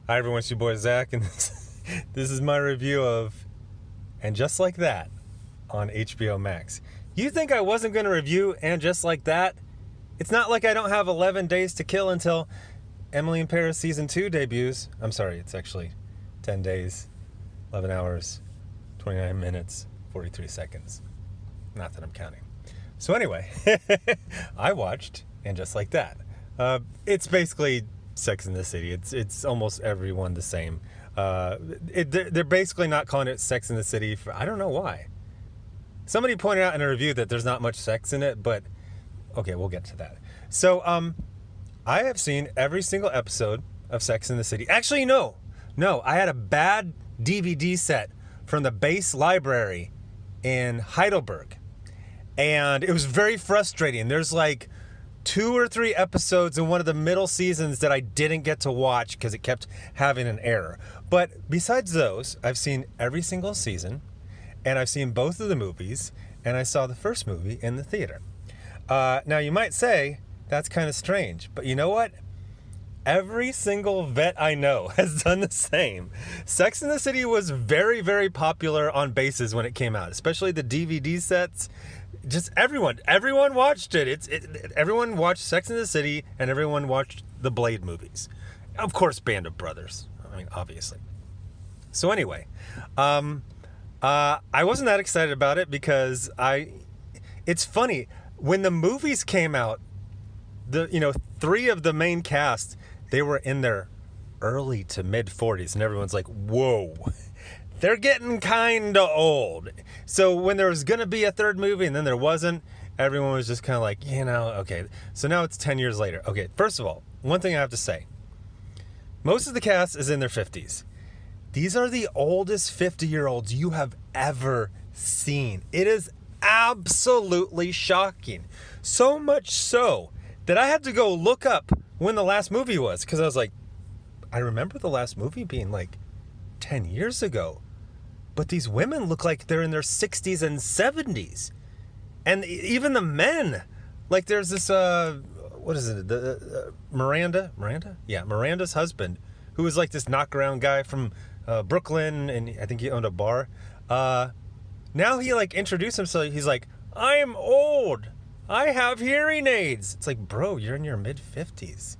Hi everyone, it's your boy Zach, and this is my review of And Just Like That on HBO Max. You think I wasn't going to review And Just Like That? It's not like I don't have 11 days to kill until Emily in Paris Season 2 debuts. I'm sorry, it's actually 10 days, 11 hours, 29 minutes, 43 seconds. Not that I'm counting. So anyway, I watched And Just Like That. It's basically Sex in the City. It's almost everyone the same. They're basically not calling it Sex in the City for, I don't know why. Somebody pointed out in a review that there's not much sex in it, but okay, we'll get to that. So I have seen every single episode of Sex in the City. Actually, no, I had a bad DVD set from the base library in Heidelberg, and it was very frustrating. There's like 2 or 3 episodes in one of the middle seasons that I didn't get to watch because it kept having an error. But besides those, I've seen every single season, and I've seen both of the movies, and I saw the first movie in the theater. Now, you might say, that's kind of strange, but you know what? Every single vet I know has done the same. Sex in the City was very, very popular on bases when it came out, especially the DVD sets. Just everyone watched it. Everyone watched Sex in the City, and everyone watched the Blade movies. Of course, Band of Brothers. I mean, obviously. So anyway, I wasn't that excited about it because it's funny, when the movies came out, 3 of the main cast, they were in their early to mid 40s, and everyone's like, whoa, they're getting kind of old. So when there was going to be a third movie and then there wasn't, everyone was just kind of like, okay. So now it's 10 years later. Okay, first of all, one thing I have to say. Most of the cast is in their 50s. These are the oldest 50-year-olds you have ever seen. It is absolutely shocking. So much so that I had to go look up when the last movie was, because I was like, I remember the last movie being like 10 years ago. But these women look like they're in their 60s and 70s. And even the men, like there's this, what is it? Miranda? Yeah, Miranda's husband, who was like this knockaround guy from Brooklyn, and I think he owned a bar. Now he like introduced himself. He's like, I'm old. I have hearing aids. It's like, bro, you're in your mid-50s.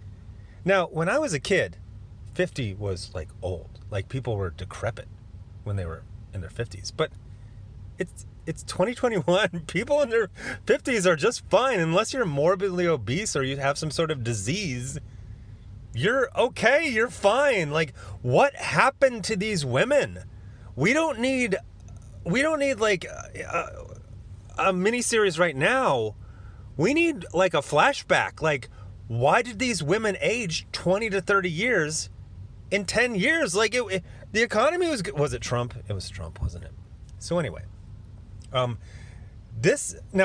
Now, when I was a kid, 50 was like old. Like people were decrepit when they were in their 50s. But it's 2021. People in their 50s are just fine unless you're morbidly obese or you have some sort of disease. You're okay. You're fine. Like, what happened to these women? We don't need like a miniseries right now. We need like a flashback. Like, why did these women age 20 to 30 years in 10 years? Like, the economy was it Trump? It was Trump, wasn't it? So anyway, now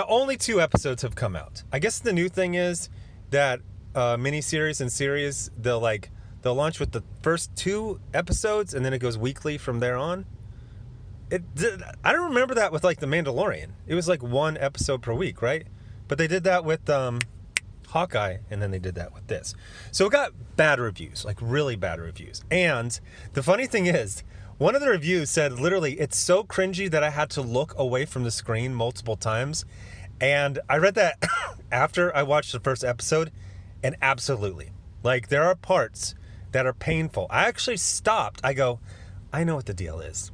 only 2 episodes have come out. I guess the new thing is that miniseries and series, they'll launch with the first 2 episodes and then it goes weekly from there on. I don't remember that with like The Mandalorian. It was like 1 episode per week, right? But they did that with Hawkeye, and then they did that with this. So it got bad reviews, like really bad reviews. And the funny thing is, one of the reviews said literally, it's so cringy that I had to look away from the screen multiple times. And I read that after I watched the first episode, and absolutely, like there are parts that are painful. I actually stopped. I go, I know what the deal is.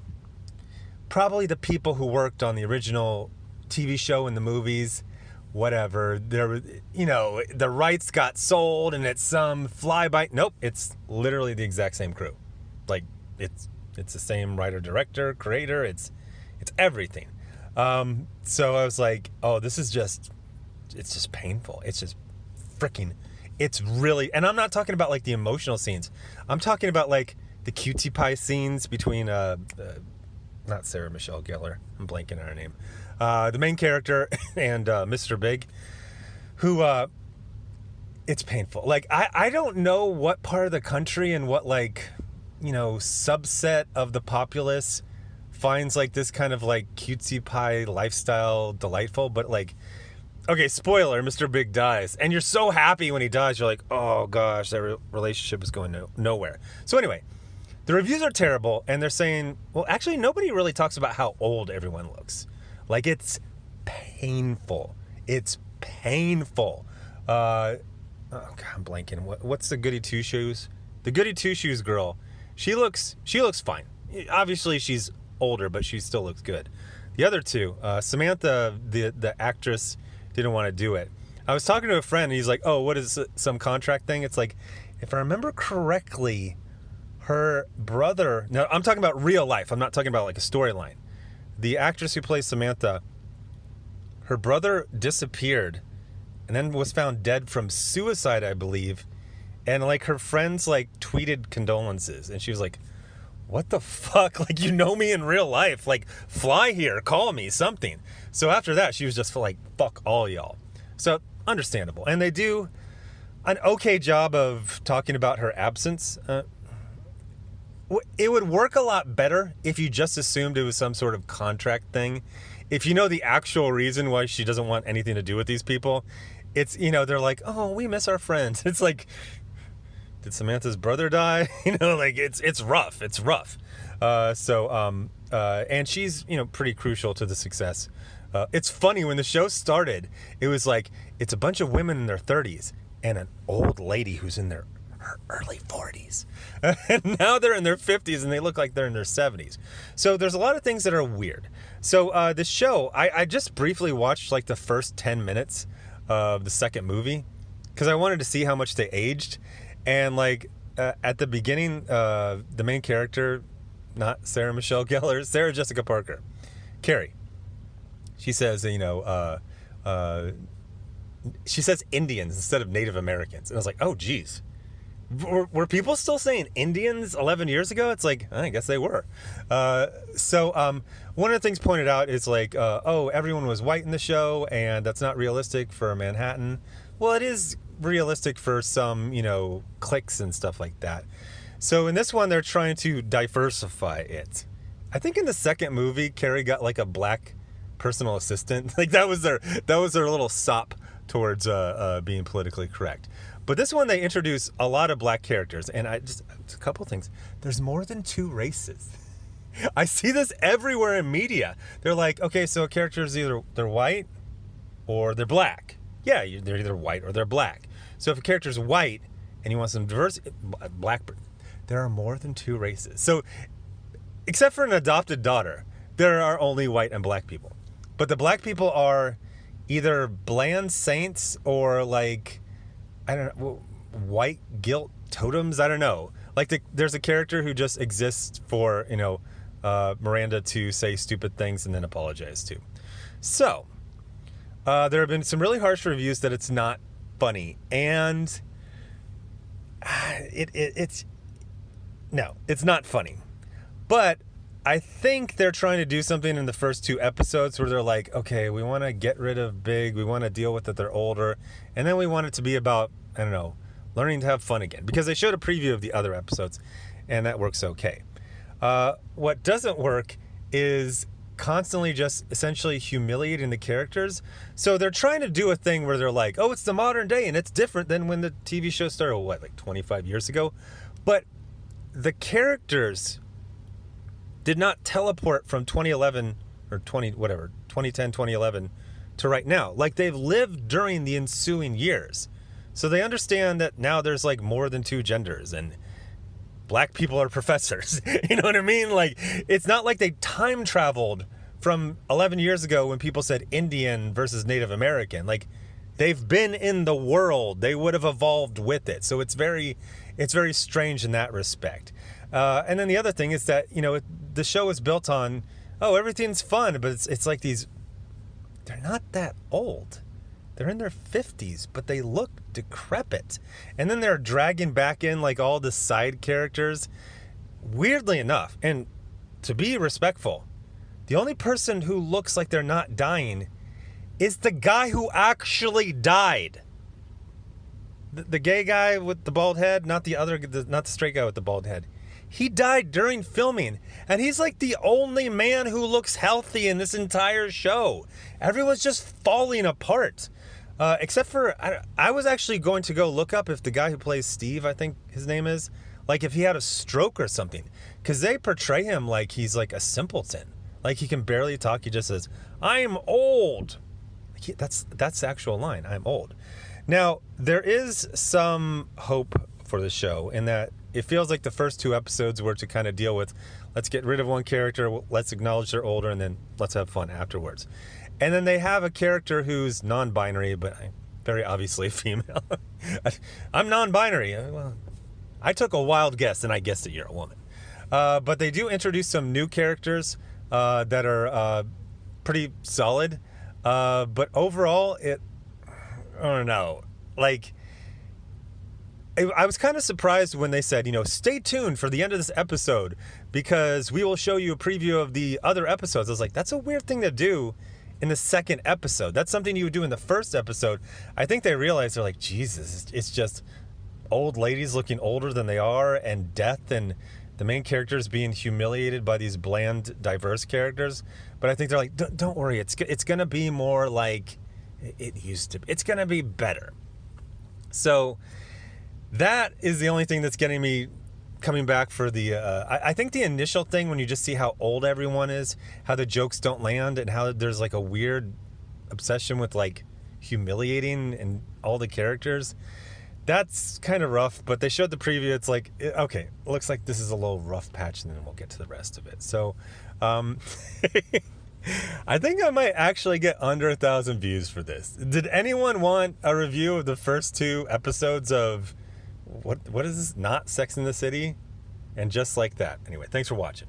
Probably the people who worked on the original TV show and the movies, whatever, the rights got sold and it's some flyby. Nope, it's literally the exact same crew. Like it's the same writer, director, creator. It's everything. So I was like, oh, it's just painful. It's just freaking, it's really, and I'm not talking about like the emotional scenes. I'm talking about like the cutie pie scenes between not Sarah Michelle Gellar, I'm blanking on her name, the main character and Mr. Big, who it's painful. Like I don't know what part of the country and what like subset of the populace finds like this kind of like cutesy pie lifestyle delightful, but like okay, spoiler, Mr. Big dies. And you're so happy when he dies. You're like, oh gosh, that relationship is going nowhere. So anyway, the reviews are terrible. And they're saying, well, actually, nobody really talks about how old everyone looks. Like, it's painful. It's painful. Oh, God, I'm blanking. What's the Goody Two Shoes? The Goody Two Shoes girl. She looks fine. Obviously, she's older, but she still looks good. The other two, Samantha, the actress, didn't want to do it. I was talking to a friend, and he's like, oh, what is some contract thing? It's like, if I remember correctly, her brother... Now, I'm talking about real life. I'm not talking about like a storyline. The actress who plays Samantha, her brother disappeared and then was found dead from suicide, I believe. And like her friends like tweeted condolences, and she was like, what the fuck? Like, you know me in real life. Like, fly here, call me, something. So after that, she was just like, fuck all y'all. So, understandable. And they do an okay job of talking about her absence. It would work a lot better if you just assumed it was some sort of contract thing. If you know the actual reason why she doesn't want anything to do with these people, it's, you know, they're like, oh, we miss our friends. It's like, did Samantha's brother die? You know, like, it's rough. It's rough. And she's, you know, pretty crucial to the success. It's funny, when the show started, it was like, it's a bunch of women in their 30s and an old lady who's in her early 40s. And now they're in their 50s and they look like they're in their 70s. So there's a lot of things that are weird. So the show, I just briefly watched like the first 10 minutes of the second movie because I wanted to see how much they aged. And like at the beginning, the main character, not Sarah Michelle Gellar, Sarah Jessica Parker, Carrie, she says, you know, she says Indians instead of Native Americans. And I was like, oh, geez. Were people still saying Indians 11 years ago? It's like, I guess they were. So one of the things pointed out is like, oh, everyone was white in the show, and that's not realistic for Manhattan. Well, it is realistic for some, you know, cliques and stuff like that. So in this one, they're trying to diversify it. I think in the second movie, Carrie got like a black personal assistant. Like that was their little sop towards being politically correct. But this one, they introduce a lot of black characters, and a couple things. There's more than two races. I see this everywhere in media. They're like, okay, so a character is either they're white or they're black. Yeah, they're either white or they're black. So if a character's white and you want some diversity, black, there are more than two races. So except for an adopted daughter, there are only white and black people. But the black people are either bland saints or like, I don't know, white guilt totems. I don't know. Like there's a character who just exists for, you know, Miranda to say stupid things and then apologize to. So there have been some really harsh reviews that it's not funny, and it's not funny. But I think they're trying to do something in the first two episodes where they're like, okay, we want to get rid of Big, we want to deal with that they're older, and then we want it to be about, I don't know, learning to have fun again. Because they showed a preview of the other episodes, and that works okay. What doesn't work is constantly just essentially humiliating the characters. So they're trying to do a thing where they're like, oh, it's the modern day, and it's different than when the TV show started, what, like 25 years ago? But the characters did not teleport from 2011 or 2010, 2011 to right now. Like, they've lived during the ensuing years. So they understand that now there's like more than two genders, and black people are professors. You know what I mean? Like, it's not like they time traveled from 11 years ago when people said Indian versus Native American. Like, they've been in the world. They would have evolved with it. So it's very strange in that respect. And then the other thing is that, you know, the show is built on, oh, everything's fun, but it's like they're not that old. They're in their 50s, but they look decrepit. And then they're dragging back in like all the side characters. Weirdly enough, and to be respectful, the only person who looks like they're not dying is the guy who actually died. The gay guy with the bald head, not the straight guy with the bald head. He died during filming, and he's like the only man who looks healthy in this entire show. Everyone's just falling apart. Except for, I was actually going to go look up if the guy who plays Steve, I think his name is, like if he had a stroke or something. Because they portray him like he's like a simpleton. Like he can barely talk. He just says, "I'm old." That's the actual line. I'm old. Now, there is some hope for the show in that it feels like the first 2 episodes were to kind of deal with, let's get rid of one character, let's acknowledge they're older, and then let's have fun afterwards. And then they have a character who's non-binary, but very obviously female. I'm non-binary. Well, I took a wild guess, and I guessed that you're a woman. But they do introduce some new characters that are pretty solid. But overall, I don't know. Like, I was kind of surprised when they said, stay tuned for the end of this episode because we will show you a preview of the other episodes. I was like, that's a weird thing to do in the second episode. That's something you would do in the first episode. I think they realized, they're like, Jesus, it's just old ladies looking older than they are, and death, and the main characters being humiliated by these bland, diverse characters. But I think they're like, don't worry, it's going to be more like it used to be. It's going to be better. So that is the only thing that's getting me coming back for the I think the initial thing, when you just see how old everyone is, how the jokes don't land, and how there's like a weird obsession with like humiliating and all the characters, that's kind of rough. But they showed the preview, it's like, okay, looks like this is a little rough patch, and then we'll get to the rest of it. So I think I might actually get under 1,000 views for this. Did anyone want a review of the first 2 episodes of what is this? Not Sex and the City? And Just Like That. Anyway, thanks for watching.